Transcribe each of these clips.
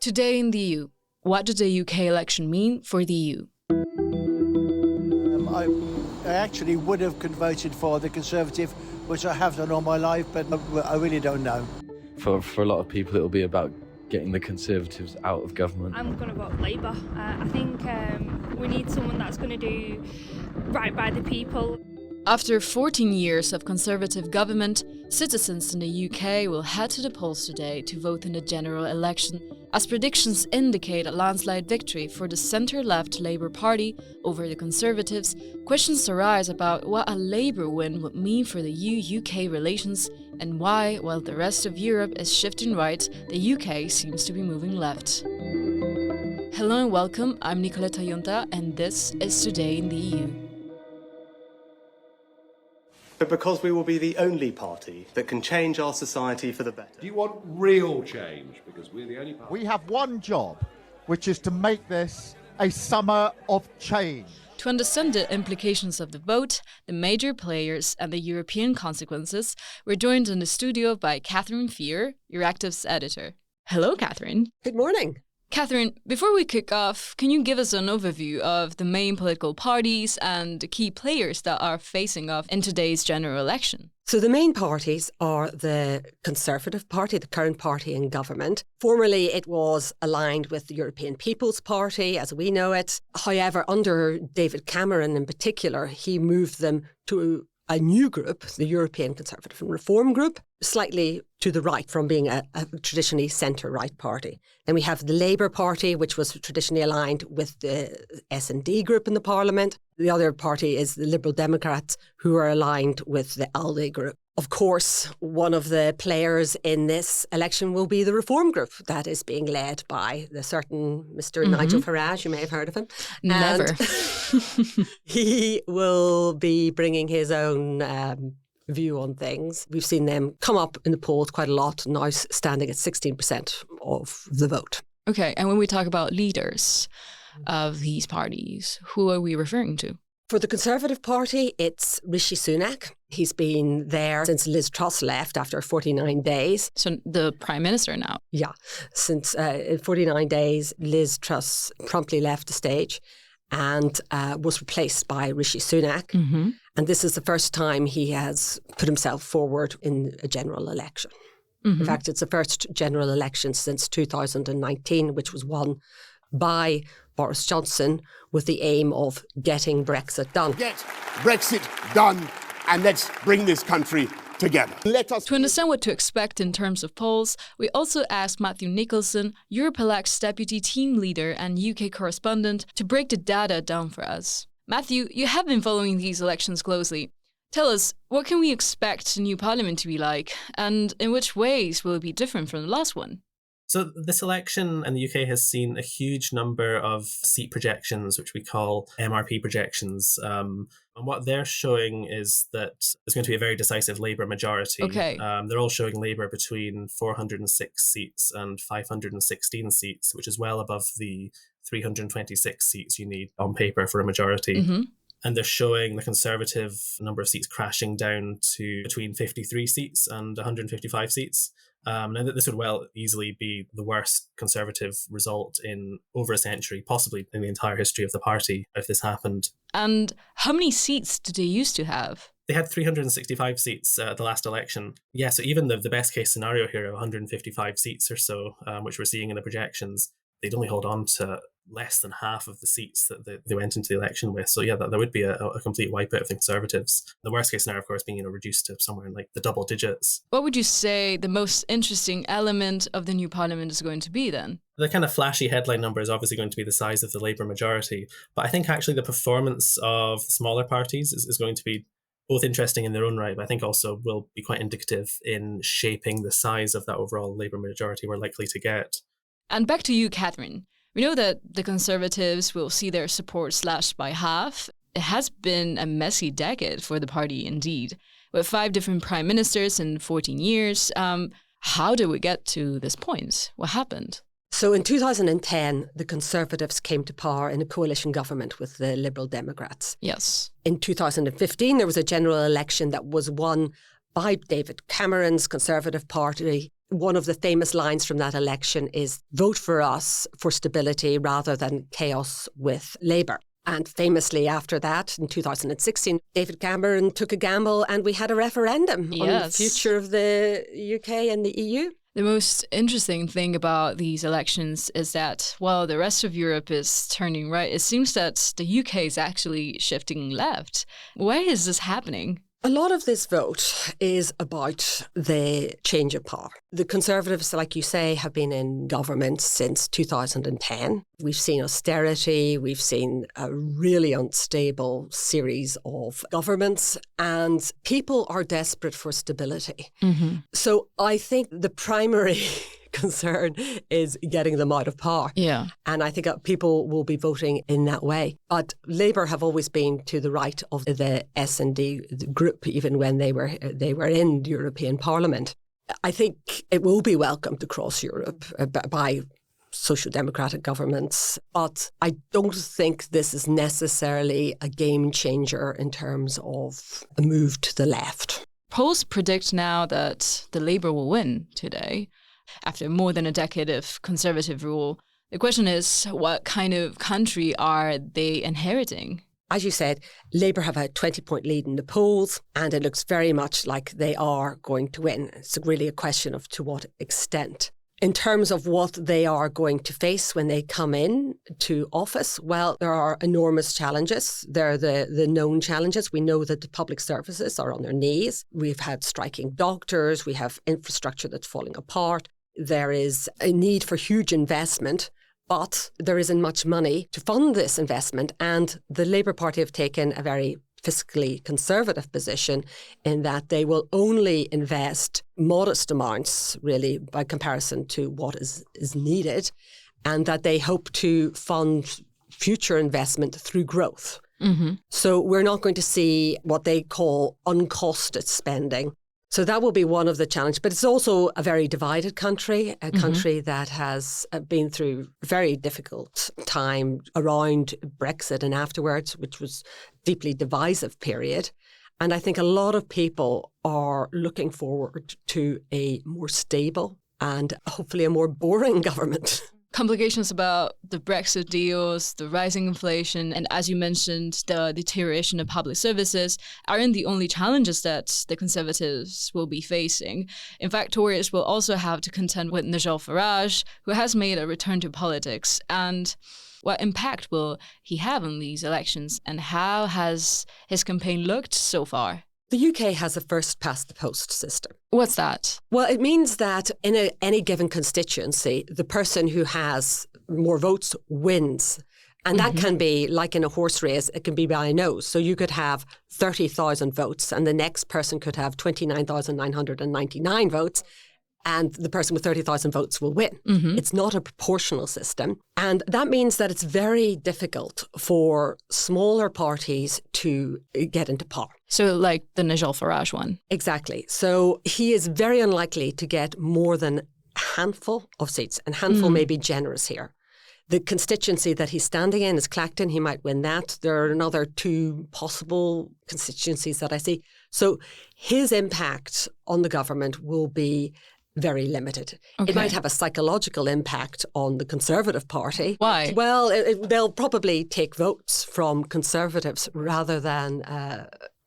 Today in the EU, what did the UK election mean for the EU? I actually would have voted for the Conservative, which I have done all my life, but I really don't know. For a lot of people, it'll be about getting the Conservatives out of government. I'm going to vote Labour. I think we need someone that's going to do right by the people. After 14 years of Conservative government, citizens in the UK will head to the polls today to vote in the general election, as predictions indicate a landslide victory for the centre-left Labour Party over the Conservatives. Questions arise about what a Labour win would mean for the EU-UK relations and why, while the rest of Europe is shifting right, the UK seems to be moving left. Hello and welcome, I'm Nicoletta Junta and this is Today in the EU. But because we will be the only party that can change our society for the better. Do you want real change? Because we're the only party. We have one job, which is to make this a summer of change. To understand the implications of the vote, the major players and the European consequences, we're joined in the studio by Catherine Feore, Euractiv's editor. Hello, Catherine. Good morning. Catherine, before we kick off, can you give us an overview of the main political parties and the key players that are facing off in today's general election? So the main parties are the Conservative Party, the current party in government. Formerly, it was aligned with the European People's Party, as we know it. However, under David Cameron in particular, he moved them to a new group, the European Conservative and Reform Group, slightly to the right from being a traditionally centre-right party. Then we have the Labour Party, which was traditionally aligned with the S&D group in the Parliament. The other party is the Liberal Democrats, who are aligned with the ALDE group. Of course, one of the players in this election will be the Reform Group that is being led by the certain Mr. Nigel Farage. You may have heard of him. Never. He will be bringing his own view on things. We've seen them come up in the polls quite a lot, now standing at 16% of the vote. Okay, and when we talk about leaders of these parties, who are we referring to? For the Conservative Party, it's Rishi Sunak. He's been there since Liz Truss left after 49 days. So the Prime Minister now? Yeah. Since 49 days, Liz Truss promptly left the stage and was replaced by Rishi Sunak. Mm-hmm. And this is the first time he has put himself forward in a general election. Mm-hmm. In fact, it's the first general election since 2019, which was won by Boris Johnson with the aim of getting Brexit done. Get Brexit done and let's bring this country together. To understand what to expect in terms of polls, we also asked Mathew Nicolson, Europelect's deputy team leader and UK correspondent, to break the data down for us. Matthew, you have been following these elections closely. Tell us, what can we expect the new parliament to be like, and in which ways will it be different from the last one? So this election in the UK has seen a huge number of seat projections, which we call MRP projections. And what they're showing is that there's going to be a very decisive Labour majority. Okay. They're all showing Labour between 406 seats and 516 seats, which is well above the 326 seats you need on paper for a majority. Mm-hmm. And they're showing the Conservative number of seats crashing down to between 53 seats and 155 seats. Now that this would well easily be the worst Conservative result in over a century, possibly in the entire history of the party, if this happened. And how many seats did they used to have? They had 365 seats at the last election. Yeah, so even the best case scenario here of 155 seats or so, which we're seeing in the projections, they'd only hold on to less than half of the seats that they went into the election with. So yeah, that would be a complete wipeout of the Conservatives. The worst case scenario, of course, being reduced to somewhere in like the double digits. What would you say the most interesting element of the new parliament is going to be then? The kind of flashy headline number is obviously going to be the size of the Labour majority. But I think actually the performance of the smaller parties is going to be both interesting in their own right, but I think also will be quite indicative in shaping the size of that overall Labour majority we're likely to get. And back to you, Catherine. We know that the Conservatives will see their support slashed by half. It has been a messy decade for the party indeed, with 5 different prime ministers in 14 years. How did we get to this point? What happened? So in 2010, the Conservatives came to power in a coalition government with the Liberal Democrats. Yes. In 2015, there was a general election that was won by David Cameron's Conservative Party One of the famous lines from that election is, vote for us for stability rather than chaos with Labour. And famously after that, in 2016, David Cameron took a gamble and we had a referendum on the future of the UK and the EU. The most interesting thing about these elections is that while the rest of Europe is turning right, it seems that the UK is actually shifting left. Why is this happening? A lot of this vote is about the change of power. The Conservatives, like you say, have been in government since 2010. We've seen austerity, we've seen a really unstable series of governments, and people are desperate for stability. Mm-hmm. So I think the primary concern is getting them out of power. Yeah. And I think people will be voting in that way. But Labour have always been to the right of the S&D group, even when they were in the European Parliament. I think it will be welcomed across Europe by social democratic governments, but I don't think this is necessarily a game changer in terms of a move to the left. Polls predict now that the Labour will win today, after more than a decade of Conservative rule. The question is, what kind of country are they inheriting? As you said, Labour have a 20-point lead in the polls, and it looks very much like they are going to win. It's really a question of to what extent. In terms of what they are going to face when they come in to office, well, there are enormous challenges. There are the known challenges. We know that the public services are on their knees. We've had striking doctors. We have infrastructure that's falling apart. There is a need for huge investment, but there isn't much money to fund this investment. And the Labour Party have taken a very fiscally conservative position in that they will only invest modest amounts, really, by comparison to what is needed, and that they hope to fund future investment through growth. Mm-hmm. So we're not going to see what they call uncosted spending. So that will be one of the challenges. But it's also a very divided country, a country that has been through a very difficult time around Brexit and afterwards, which was a deeply divisive period. And I think a lot of people are looking forward to a more stable and hopefully a more boring government. Complications about the Brexit deals, the rising inflation, and as you mentioned, the deterioration of public services aren't the only challenges that the Conservatives will be facing. In fact, Tories will also have to contend with Nigel Farage, who has made a return to politics. And what impact will he have on these elections, and how has his campaign looked so far? The UK has a first-past-the-post system. What's that? Well, it means that in any given constituency, the person who has more votes wins. And that can be, like in a horse race, it can be by a nose. So you could have 30,000 votes and the next person could have 29,999 votes. And the person with 30,000 votes will win. Mm-hmm. It's not a proportional system. And that means that it's very difficult for smaller parties to get into power. So like the Nigel Farage one. Exactly. So he is very unlikely to get more than a handful of seats. And handful may be generous here. The constituency that he's standing in is Clacton. He might win that. There are another 2 possible constituencies that I see. So his impact on the government will be very limited. Okay. It might have a psychological impact on the Conservative Party. Why? Well, they'll probably take votes from Conservatives rather than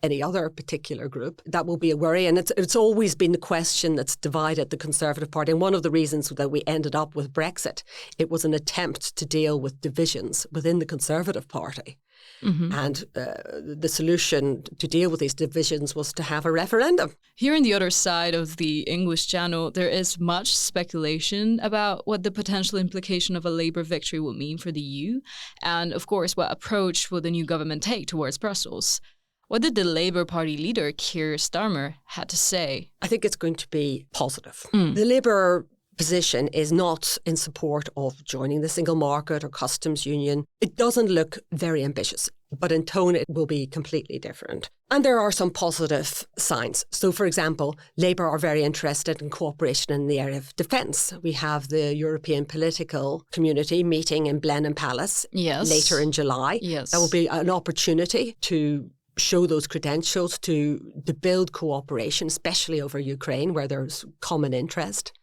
any other particular group. That will be a worry. And it's always been the question that's divided the Conservative Party. And one of the reasons that we ended up with Brexit, it was an attempt to deal with divisions within the Conservative Party. Mm-hmm. And the solution to deal with these divisions was to have a referendum. Here on the other side of the English Channel, there is much speculation about what the potential implication of a Labour victory will mean for the EU. And of course, what approach will the new government take towards Brussels? What did the Labour Party leader, Keir Starmer, had to say? I think it's going to be positive. The Labour position is not in support of joining the single market or customs union. It doesn't look very ambitious, but in tone it will be completely different. And there are some positive signs. So, for example, Labour are very interested in cooperation in the area of defence. We have the European political community meeting in Blenheim Palace later in July. Yes. That will be an opportunity to show those credentials, to build cooperation, especially over Ukraine, where there's common interest.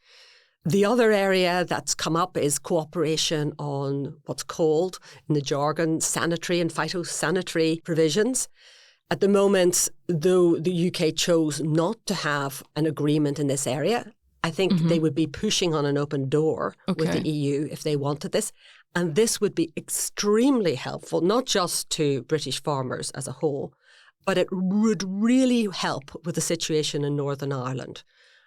The other area that's come up is cooperation on what's called, in the jargon, sanitary and phytosanitary provisions. At the moment, though the UK chose not to have an agreement in this area, I think they would be pushing on an open door with the EU if they wanted this. And this would be extremely helpful, not just to British farmers as a whole, but it would really help with the situation in Northern Ireland,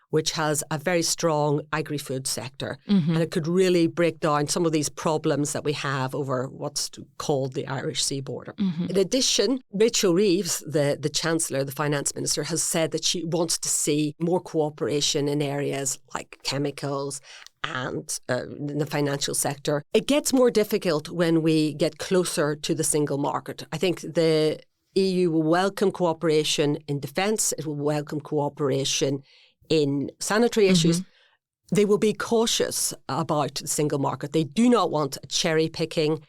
which has a very strong agri-food sector. And it could really break down some of these problems that we have over what's called the Irish Sea border. In addition, Rachel Reeves, the Chancellor, the Finance Minister, has said that she wants to see more cooperation in areas like chemicals and in the financial sector. It gets more difficult when we get closer to the single market. I think the EU will welcome cooperation in defence. It will welcome cooperation in sanitary issues. They will be cautious about the single market. They do not want cherry picking.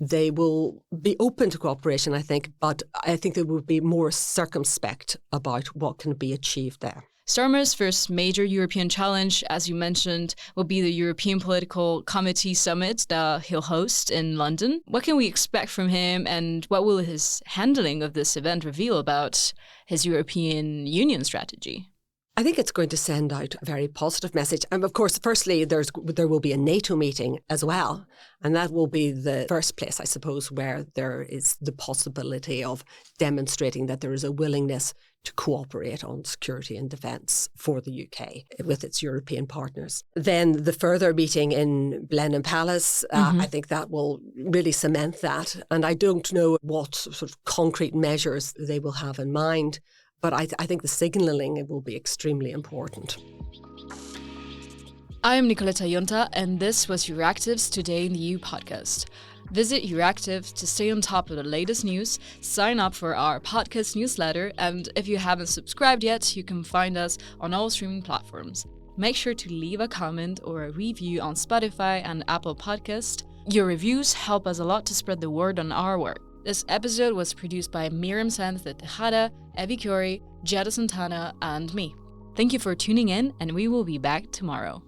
They will be open to cooperation, I think, but I think they will be more circumspect about what can be achieved there. Starmer's first major European challenge, as you mentioned, will be the European Political Committee Summit that he'll host in London. What can we expect from him, and what will his handling of this event reveal about his European Union strategy? I think it's going to send out a very positive message. And of course, firstly, there will be a NATO meeting as well. And that will be the first place, I suppose, where there is the possibility of demonstrating that there is a willingness to cooperate on security and defence for the UK with its European partners. Then the further meeting in Blenheim Palace, I think that will really cement that. And I don't know what sort of concrete measures they will have in mind, but I think the signalling will be extremely important. I am Nicoletta Junta, and this was Euractiv's Today in the EU podcast. Visit Euractiv to stay on top of the latest news, sign up for our podcast newsletter, and if you haven't subscribed yet, you can find us on all streaming platforms. Make sure to leave a comment or a review on Spotify and Apple Podcast. Your reviews help us a lot to spread the word on our work. This episode was produced by Miriam Sanz de Tejada, Evie Curie, Jetta Santana, and me. Thank you for tuning in, and we will be back tomorrow.